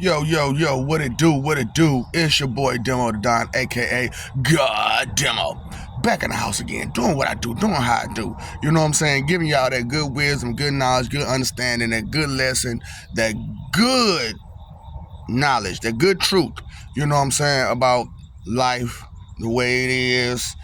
Yo, what it do, what it do? It's your boy Demo the Don, aka God Demo. Back in the house again, doing what I do, doing how I do. You know what I'm saying? Giving y'all that good wisdom, good knowledge, good understanding, that good lesson, that good knowledge, that good truth. You know what I'm saying? About life, the way it is,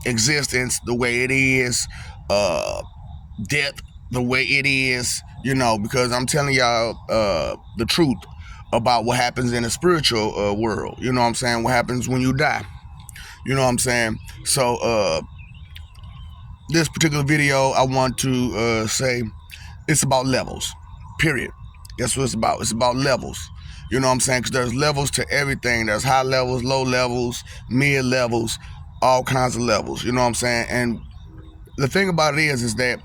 existence, the way it is, death, the way it is, because I'm telling y'all the truth about what happens in the spiritual world. You know what I'm saying? What happens when you die. You know what I'm saying? So this particular video, I want to say it's about levels, period. That's what it's about. It's about levels. You know what I'm saying? Because there's levels to everything. There's high levels, low levels, mid levels, all kinds of levels. You know what I'm saying? And the thing about it is that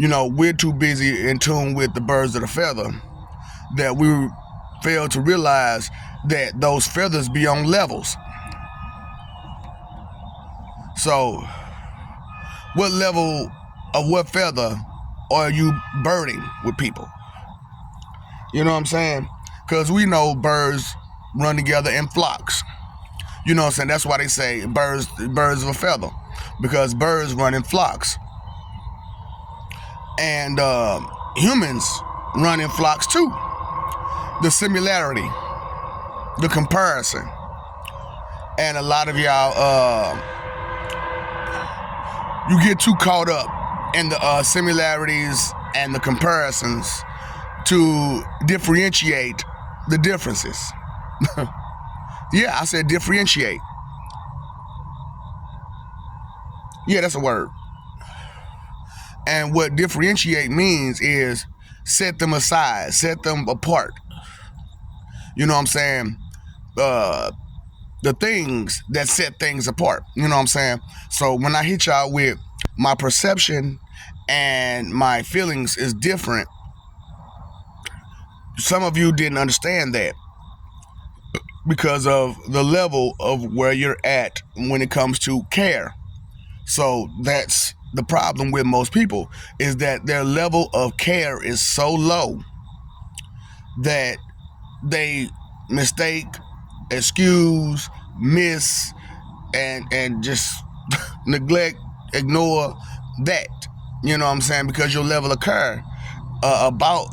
we're too busy in tune with the birds of the feather that we fail to realize that those feathers be on levels. So, what level of what feather are you birding with people? You know what I'm saying? Because we know birds run together in flocks. You know what I'm saying? That's why they say birds of a feather, because birds run in flocks. And humans run in flocks too. The similarity, the comparison, and a lot of y'all, you get too caught up in the similarities and the comparisons to differentiate the differences. Yeah, I said differentiate. Yeah, that's a word. And what differentiate means is set them aside, set them apart. You know what I'm saying? The things that set things apart. You know what I'm saying? So when I hit y'all with my perception and my feelings is different, some of you didn't understand that because of the level of where you're at when it comes to care. So that's the problem with most people, is that their level of care is so low that they mistake, excuse, miss, and just neglect, ignore that. You know what I'm saying? Because your level of care about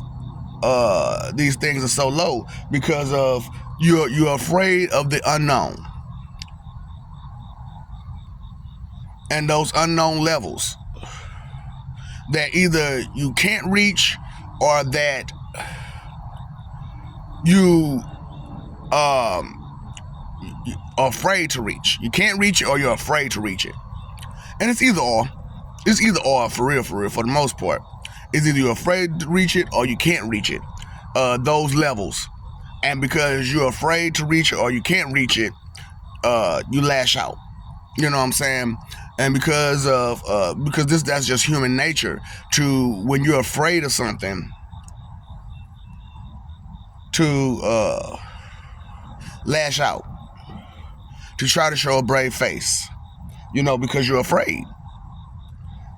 these things are so low because of you're afraid of the unknown. And those unknown levels that either you can't reach or that you are afraid to reach. You can't reach it or you're afraid to reach it. And it's either or. It's either or for real, for the most part. It's either you're afraid to reach it or you can't reach it. Those levels. And because you're afraid to reach it or you can't reach it, you lash out. You know what I'm saying? And because that's just human nature, to when you're afraid of something, to lash out, to try to show a brave face, because you're afraid.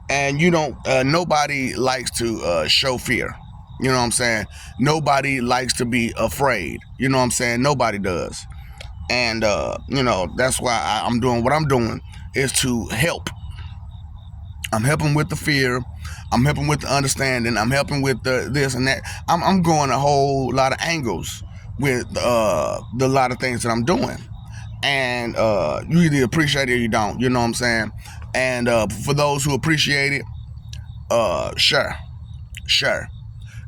And nobody likes to show fear. You know what I'm saying? Nobody likes to be afraid. You know what I'm saying? Nobody does. And that's why I'm doing what I'm doing, is to help. I'm helping with the fear. I'm helping with the understanding. I'm helping with the this and that. I'm going a whole lot of angles with the lot of things that I'm doing. And you either appreciate it or you don't. You know what I'm saying? And for those who appreciate it, sure.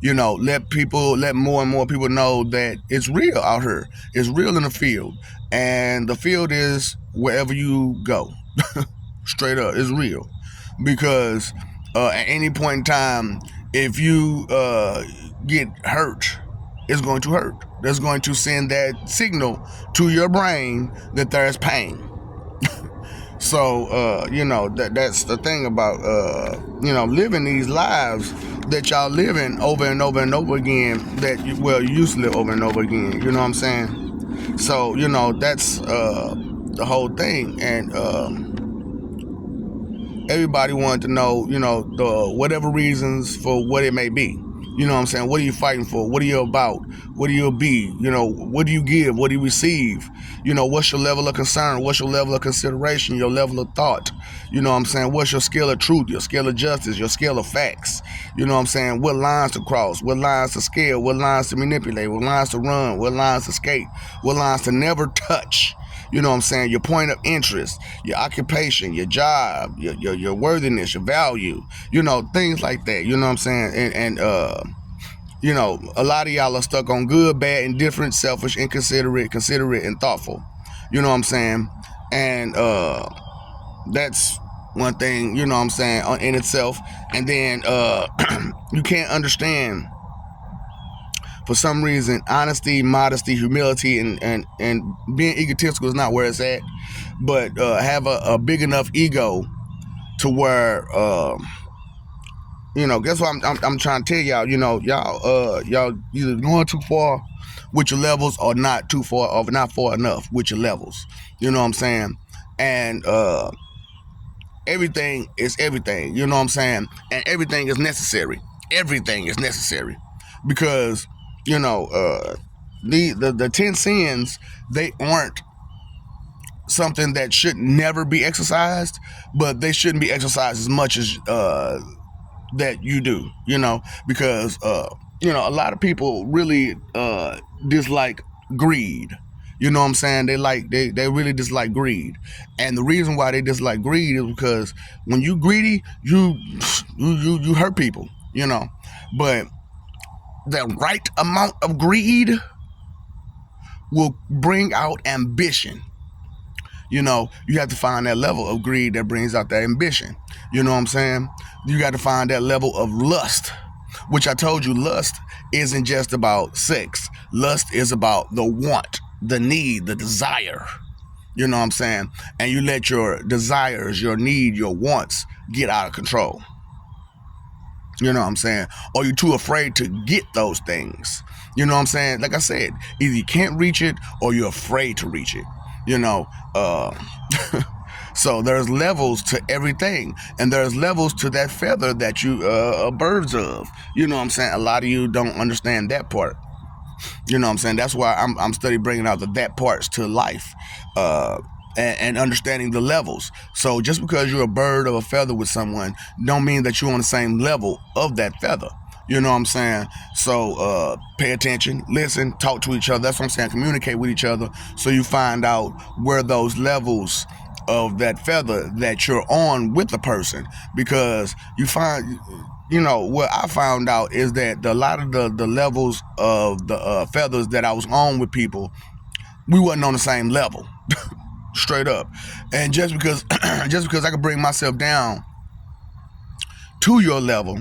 Let more and more people know that it's real out here. It's real in the field. And the field is wherever you go. Straight up, it's real. Because at any point in time, if you get hurt, it's going to hurt. That's going to send that signal to your brain that there's pain. So, that's the thing about, living these lives that y'all living over and over and over again, that you used to live over and over again. You know what I'm saying? So, that's the whole thing. And everybody wanted to know, the whatever reasons for what it may be. You know what I'm saying? What are you fighting for? What are you about? What do you be? You know, what do you give? What do you receive? You know, what's your level of concern? What's your level of consideration? Your level of thought? You know what I'm saying? What's your scale of truth? Your scale of justice? Your scale of facts? You know what I'm saying? What lines to cross? What lines to scale? What lines to manipulate? What lines to run? What lines to skate? What lines to never touch? You know what I'm saying? Your point of interest, your occupation, your job, your worthiness, your value, you know, things like that. You know what I'm saying? You know, a lot of y'all are stuck on good, bad, indifferent, selfish, inconsiderate, considerate, and thoughtful. You know what I'm saying? And that's one thing, you know what I'm saying, in itself. And then you can't understand, for some reason, honesty, modesty, humility, and being egotistical is not where it's at. But have a big enough ego to where you know, guess what I'm trying to tell y'all. You know, y'all either going too far with your levels or not too far, or not far enough with your levels. You know what I'm saying? And everything is everything. You know what I'm saying? And everything is necessary. Everything is necessary because, you know, the 10 sins, they aren't something that should never be exercised, but they shouldn't be exercised as much as that you do, you know, because you know, a lot of people really dislike greed. You know what I'm saying? They really dislike greed. And the reason why they dislike greed is because when you greedy, you hurt people, you know. But the right amount of greed will bring out ambition. You know, you have to find that level of greed that brings out that ambition. You know what I'm saying? You got to find that level of lust, which I told you, lust isn't just about sex. Lust is about the want, the need, the desire. You know what I'm saying? And you let your desires, your need, your wants get out of control. You know what I'm saying? Or you're too afraid to get those things. You know what I'm saying? Like I said, either you can't reach it or you're afraid to reach it. You know, so there's levels to everything, and there's levels to that feather that you are birds of. You know what I'm saying? A lot of you don't understand that part. You know what I'm saying? That's why I'm studying bringing out that parts to life, and understanding the levels. So just because you're a bird of a feather with someone, don't mean that you're on the same level of that feather. You know what I'm saying? So pay attention, listen, talk to each other. That's what I'm saying. Communicate with each other so you find out where those levels of that feather that you're on with the person. Because you find, you know, what I found out is that a lot of the levels of the feathers that I was on with people, we wasn't on the same level. Straight up. And just because I could bring myself down to your level,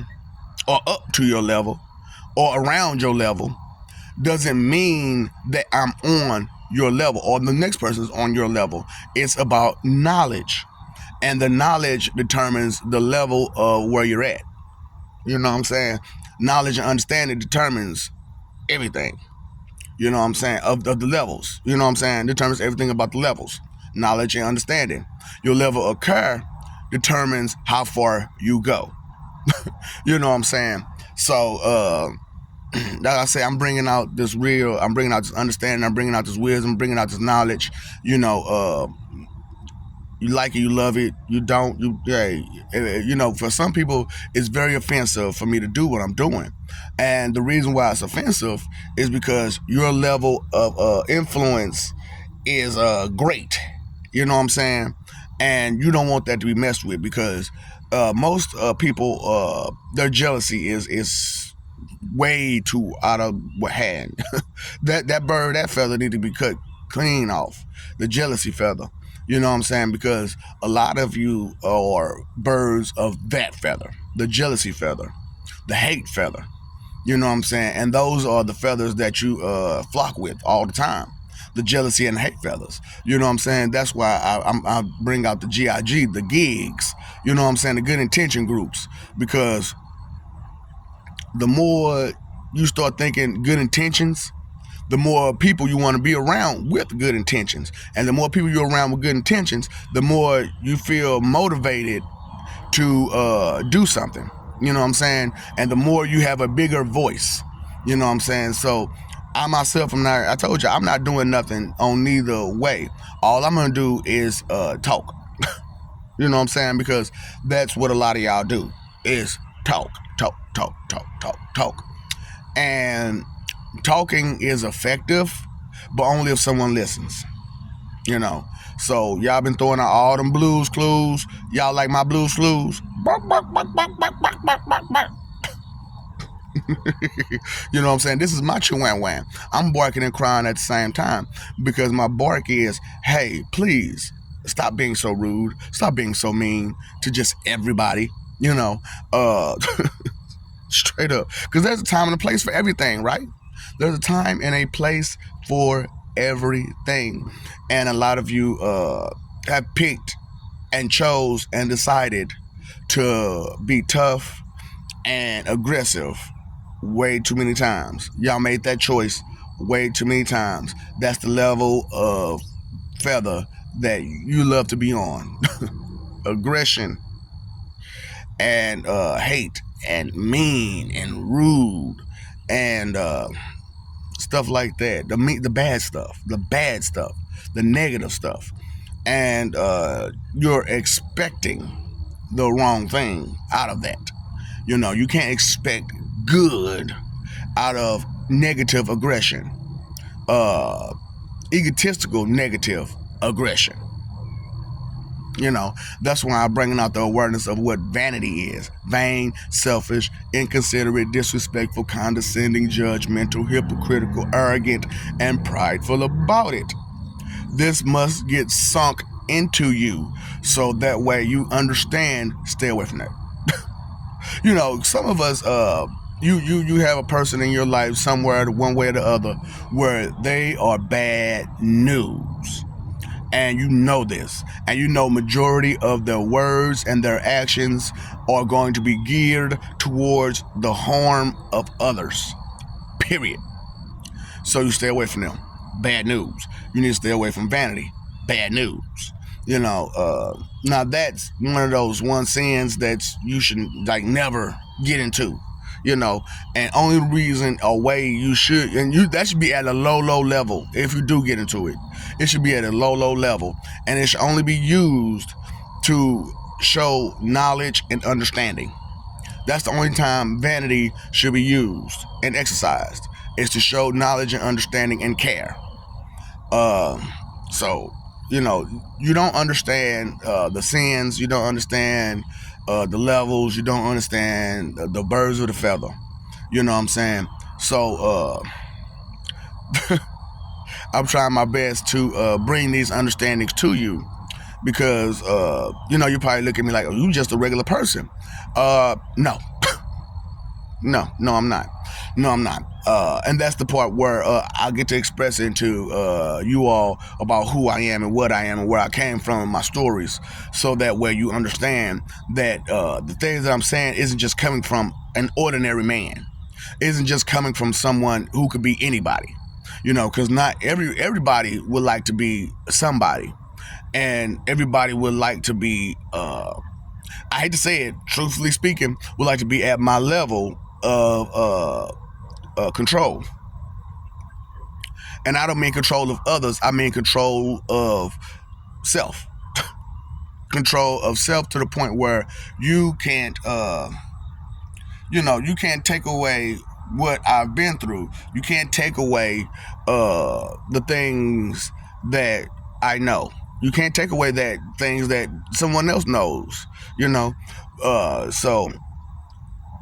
or up to your level, or around your level, doesn't mean that I'm on your level or the next person's on your level. It's about knowledge, and the knowledge determines the level of where you're at. You know what I'm saying? Knowledge and understanding determines everything. You know what I'm saying? Of the levels. You know what I'm saying? Determines everything about the levels. Knowledge and understanding. Your level of care determines how far you go. You know what I'm saying? So, like I say, I'm bringing out this understanding, I'm bringing out this wisdom, I'm bringing out this knowledge. You know, you like it, you love it. You don't, you know, for some people, it's very offensive for me to do what I'm doing. And the reason why it's offensive is because your level of influence is great. You know what I'm saying? And you don't want that to be messed with, because most people, their jealousy is way too out of hand. that bird, that feather need to be cut clean off. The jealousy feather. You know what I'm saying? Because a lot of you are birds of that feather, the jealousy feather, the hate feather. You know what I'm saying? And those are the feathers that you flock with all the time. The jealousy and hate feathers. You know what I'm saying? That's why I bring out the GIG, the gigs. You know what I'm saying? The good intention groups. Because the more you start thinking good intentions, the more people you want to be around with good intentions. And the more people you're around with good intentions, the more you feel motivated to do something. You know what I'm saying? And the more you have a bigger voice, you know what I'm saying? So I myself, I told you, I'm not doing nothing on neither way. All I'm going to do is talk. You know what I'm saying? Because that's what a lot of y'all do is talk, talk, talk, talk, talk, talk. And talking is effective, but only if someone listens. You know. So y'all been throwing out all them blues clues. Y'all like my blues clues? Bark, bark, bark, bark, bark, bark, bark, bark, bark. You know what I'm saying? This is my chihuahua. I'm barking and crying at the same time because my bark is, hey, please stop being so rude. Stop being so mean to just everybody. You know, straight up. Because there's a time and a place for everything, right? There's a time and a place for everything. And a lot of you have picked and chose and decided to be tough and aggressive way too many times. Y'all made that choice way too many times. That's the level of feather that you love to be on. Aggression and hate and mean and rude and stuff like that. The bad stuff, the negative stuff. And you're expecting the wrong thing out of that. You know, you can't expect good out of negative aggression, egotistical negative aggression. You know, that's why I'm bringing out the awareness of what vanity is. Vain, selfish, inconsiderate, disrespectful, condescending, judgmental, hypocritical, arrogant, and prideful about it. This must get sunk into you so that way you understand, stay away from that. You know, some of us, you have a person in your life somewhere, one way or the other, where they are bad news. And you know this, and you know majority of their words and their actions are going to be geared towards the harm of others, period. So you stay away from them. Bad news. You need to stay away from vanity. Bad news. You know, now that's one of those one sins that you should like never get into. You know, and only reason or way you should, and that should be at a low level. If you do get into it, it should be at a low level, and it should only be used to show knowledge and understanding. That's the only time vanity should be used and exercised, is to show knowledge and understanding and care. So you know, you don't understand the sins, you don't understand the levels, you don't understand the birds of the feather. You know what I'm saying? So I'm trying my best to bring these understandings to you because you know, you probably look at me like, oh, you just a regular person. No. No, I'm not. No, I'm not. And that's the part where I get to express into you all about who I am and what I am and where I came from and my stories, so that way you understand that the things that I'm saying isn't just coming from an ordinary man, isn't just coming from someone who could be anybody, you know, because not everybody would like to be somebody, and everybody would like to be, I hate to say it, truthfully speaking, would like to be at my level of control. And I don't mean control of others, I mean control of self. Control of self to the point where you can't you know, you can't take away what I've been through. You can't take away the things that I know. You can't take away that things that someone else knows, you know. So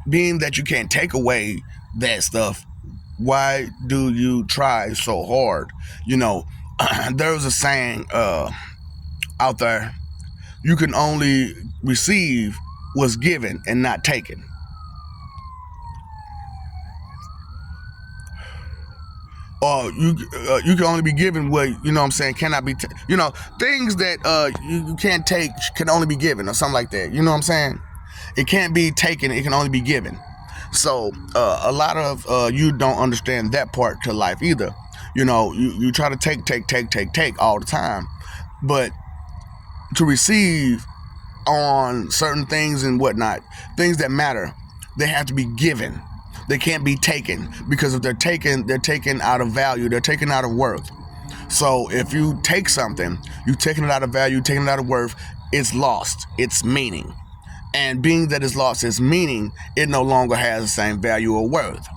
being that you can't take away that stuff, why do you try so hard? You know, there's a saying out there, you can only receive what's given and not taken. Or you can only be given what, you know what I'm saying, cannot be, you know, things that you can't take can only be given, or something like that. You know what I'm saying? It can't be taken, it can only be given. So a lot of you don't understand that part to life either. You know, you try to take all the time, but to receive on certain things and whatnot, things that matter, They have to be given. They can't be taken, because if they're taken out of value, they're taken out of worth. So if you take something, you're taking it out of value, taking it out of worth, it's lost its meaning. And being that it's lost its meaning, it no longer has the same value or worth.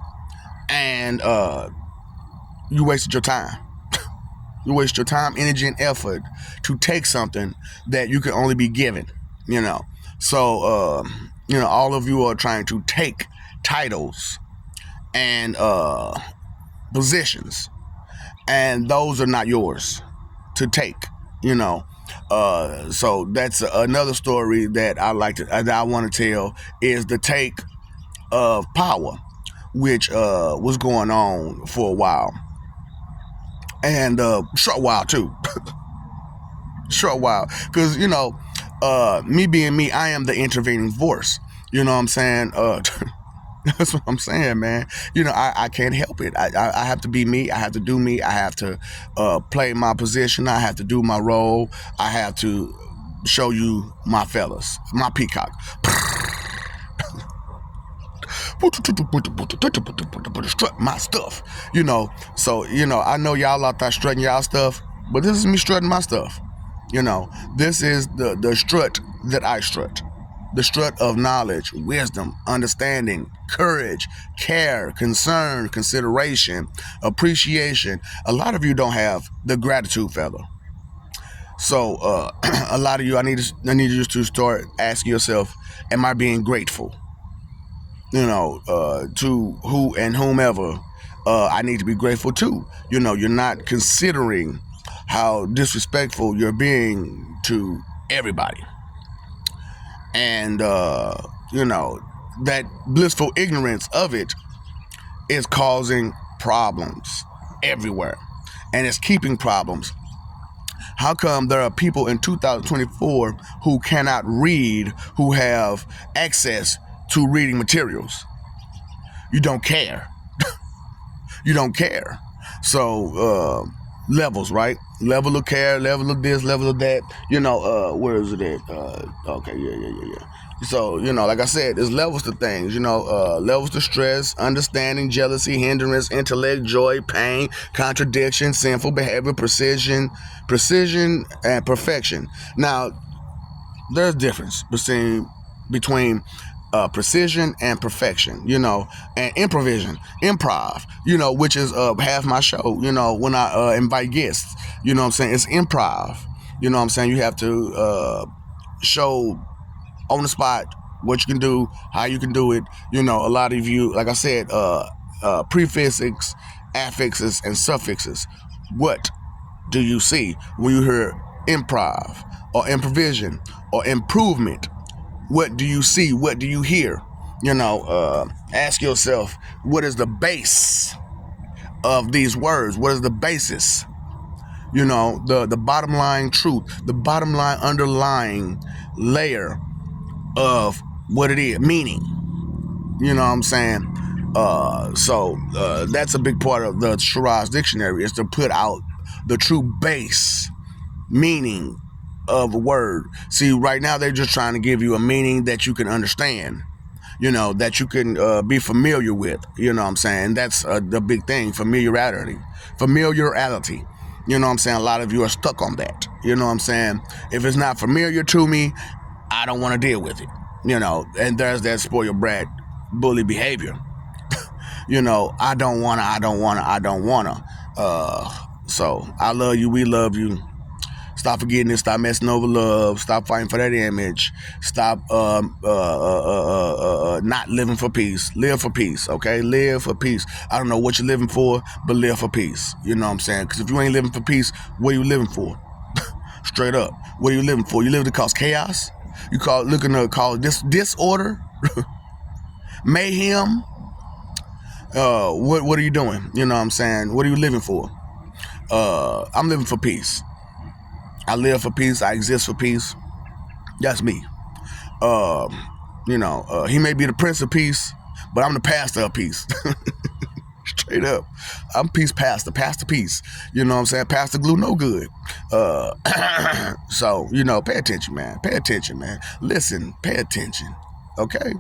And you wasted your time. You waste your time, energy, and effort to take something that you can only be given, you know. So, all of you are trying to take titles and positions, and those are not yours to take, you know. So that's another story that I want to tell, is the take of power, which was going on for a while, and short while too. Short while, because me being me, I am the intervening force. You know what I'm saying? That's what I'm saying, man. I can't help it. I have to be me. I have to do me. I have to play my position. I have to do my role. I have to show you my fellas, my peacock. Strut my stuff, So, I know y'all out there strutting y'all stuff, but this is me strutting my stuff. This is the strut that I strut. The strut of knowledge, wisdom, understanding, courage, care, concern, consideration, appreciation. A lot of you don't have the gratitude feather. So a lot of you, I need you to start asking yourself, am I being grateful? To who and whomever I need to be grateful to. You're not considering how disrespectful you're being to everybody. And, that blissful ignorance of it is causing problems everywhere. And it's keeping problems. How come there are people in 2024 who cannot read, who have access to reading materials? You don't care. You don't care. So, levels, right? Level of care, level of this, level of that. Where is it at? Okay, yeah. So, like I said, there's levels to things, levels to stress, understanding, jealousy, hindrance, intellect, joy, pain, contradiction, sinful behavior, precision, and perfection. Now, there's a difference between precision and perfection, and improv, which is half my show, when I invite guests, what I'm saying? It's improv, what I'm saying? You have to show on the spot what you can do, how you can do it. A lot of you, like I said, prefixes, affixes, and suffixes. What do you see when you hear improv or improvisation or improvement? What do you see? What do you hear? Ask yourself, what is the base of these words? What is the basis? The bottom line truth, the bottom line underlying layer of what it is, meaning. You know what I'm saying? So that's a big part of the Shiraz dictionary, is to put out the true base meaning of a word. See, right now they're just trying to give you a meaning that you can understand, that you can be familiar with. You know what I'm saying? That's the big thing, familiarity. You know what I'm saying? A lot of you are stuck on that. You know what I'm saying? If it's not familiar to me, I don't want to deal with it. And there's that spoiled brat bully behavior. I don't wanna. So I love you, we love you. Stop forgetting it. Stop messing over love. Stop fighting for that image. Stop not living for peace. Live for peace, okay? Live for peace. I don't know what you're living for, but live for peace. You know what I'm saying? Because if you ain't living for peace, what are you living for? Straight up. What are you living for? You live to cause chaos? You looking to cause disorder? Mayhem? What are you doing? You know what I'm saying? What are you living for? I'm living for peace. I live for peace. I exist for peace. That's me. He may be the Prince of Peace, but I'm the pastor of peace. Straight up. I'm peace pastor. Pastor peace. You know what I'm saying? Pastor glue no good. So, pay attention, man. Pay attention, man. Listen, pay attention. Okay?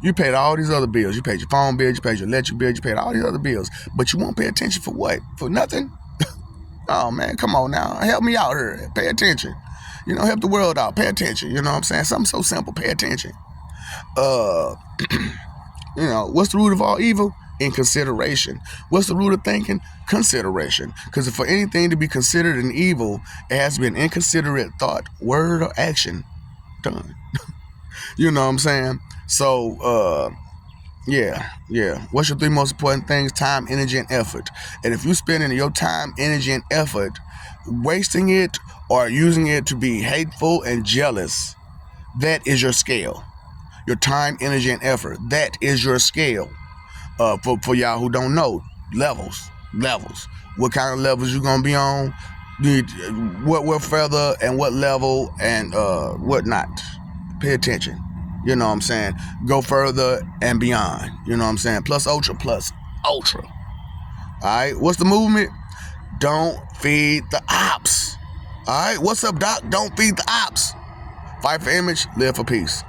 You paid all these other bills. You paid your phone bill, you paid your electric bill, you paid all these other bills. But you won't pay attention for what? For nothing? Oh, man, come on now. Help me out here. Pay attention. Help the world out. Pay attention. You know what I'm saying? Something so simple. Pay attention. What's the root of all evil? Inconsideration. What's the root of thinking? Consideration. Because for anything to be considered an evil, it has been inconsiderate thought, word, or action done. You know what I'm saying? So, yeah. What's your 3 most important things? Time, energy, and effort. And if you're spending your time, energy, and effort wasting it or using it to be hateful and jealous, that is your scale. Your time, energy, and effort. That is your scale. For y'all who don't know, levels. What kind of levels you gonna be on? What further and what level and what not? Pay attention. You know what I'm saying? Go further and beyond. You know what I'm saying? Plus ultra. All right. What's the movement? Don't feed the ops. All right. What's up, Doc? Don't feed the ops. Fight for image. Live for peace.